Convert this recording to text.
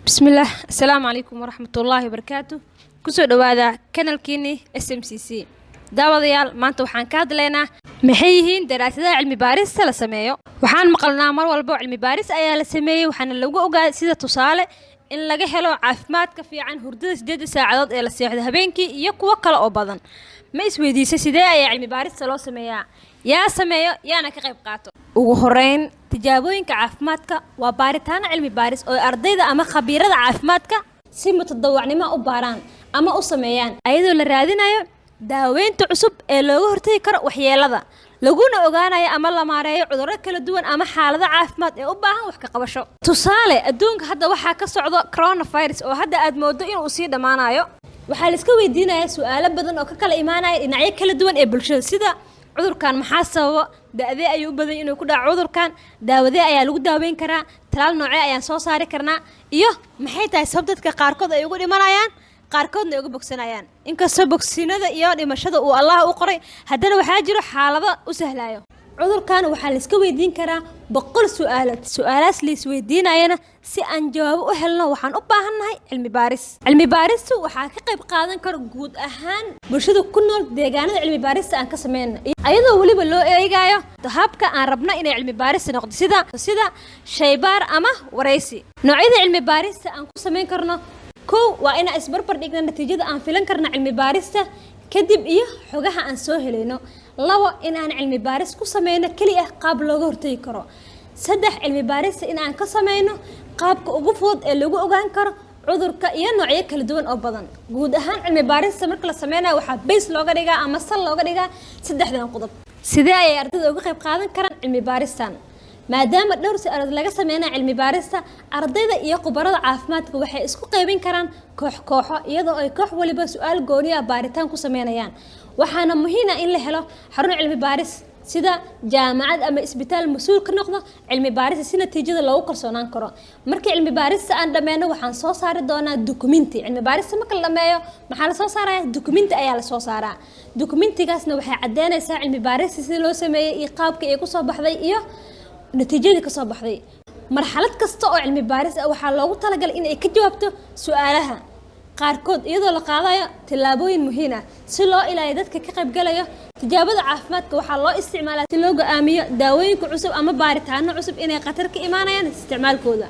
بسم الله السلام عليكم ورحمة الله وبركاته كسو دوادا كانال كيني SMCC داوديال maanta waxaan ka hadlaynaa maxay yihiin daraasadaha cilmi baarista la sameeyo waxaan maqalnaa mar walba cilmi baaris ayaa la sameeyay waxaana lagu ogaa sida tusaale in laga helo caafimaadka fiican hurdada 8 saacadood ee la seexdo habeenkii iyo kuwa kale oo badan ma isweydiisay sidee ayaa cilmi baarista loo sameeyaa yaa sameeyo yaana ka qayb qaato ugu horeyn tijaabooyinka caafimaadka waa baaritaan cilmi baaris oo ardayda ama khabiirada caafimaadka si mutadawacnimo u baaraan ama u sameeyaan ayadoo la raadinayo daaweynta cusub ee looga hortagi karo waxyeelada laguna ogaanayo ama la maareeyo cudurro kala duwan ama xaalado caafimaad ee u baahan wax ka qabasho tusaale adduunka hadda waxaa ka socdo coronavirus oo hadda aad moodo inuu sii dhamaanayo waxaa la iska weydiinayaa su'aalo badan oo ka kala imaanaya dhinacyo kala duwan ee bulshada sida cudurkan maxaa sababa da'dee ayuu u badan inuu ku dhaco cudurkan daawadee ayaa lagu daaweyn karaa talaal noocee ayaan soo saari karnaa iyo maxay tahay sabab dadka qaarkood ay ugu dhimanayaan qaarkoodna ay uga bogsanayaan inkastoo bogsiinada iyo dhimashada uu Allah u qoray haddana waxaa jiro xaalado u sahlayo cudurkan waxaa la iska weydiin karaa 100 su'aalaas la isweydiinayana si aan jawaab u helno waxaan u baahannahay cilmi baaristu waxaa ka qayb qaadan karo guud ahaan bulshada ku nool deegaanada cilmi baarista aan ka sameeyno ayadoo waliba loo eegayo habka aan rabna inay cilmi baarista noqdo sida shaybaar ama wareysi noocyada cilmi baarista aan ku sameyn karno waa in isbarbar dhigna natiijada aan filan karna cilmi baarista kadib iyo xogaha aan soo helayno labo in aan cilmi baaris ku sameyno kaliya qaab looga hortagi karo saddex cilmi baarista in aan ka sameyno qaabka ugu fudud ee lagu ogaan karo cudurka iyo noocyo kala duwan oo badan guud ahaan cilmi baarista marka la sameynayo waxaa base looga dhigaa ama sal looga dhigaa saddexdan qodob sidee ay ardayda uga qayb qaadan karaan cilmi baaristan maadaama dhowr su'aalood laga sameeyay cilmi baarista ardayda iyo khubarada caafimaadka waxay isku qaybin karaan koox iyadoo ay koox waliba su'aal gooni ah baaritaan ku sameeyaan waxaana muhiim ah in la helo xarun cilmi baaris sida jaamacad ama isbitaal mas'uul ka noqdo cilmi baaris si natiijada loogu kalsoonaan karo markii cilmi baarista aan dhameeyno waxaan soo saari doonaa dokumenti cilmi baarista marka la dhameeyo maxaa la soo saarayaa dokumenti ayaa la soo saaraa dokumentigaasna waxay cadeynaysaa cilmi baarista si loo sameeyay iyo qaabka ay ku soo baxday iyo natiijada ka soo baxday marxalad kasta oo cilmi baaris ah waxaa loogu talagalay in ay ka jawaabto su'aalaha qaarkood iyadoo la qaadayo tilaabooyin muhiim ah si loo ilaaliyo dadka ka qayb galaya tijaabada caafimaadka waxaa loo isticmaalaa si loo go'aamiyo daawooyinka cusub ama baaritaano cusub inay khatar ka imaanayaan isticmaalkooda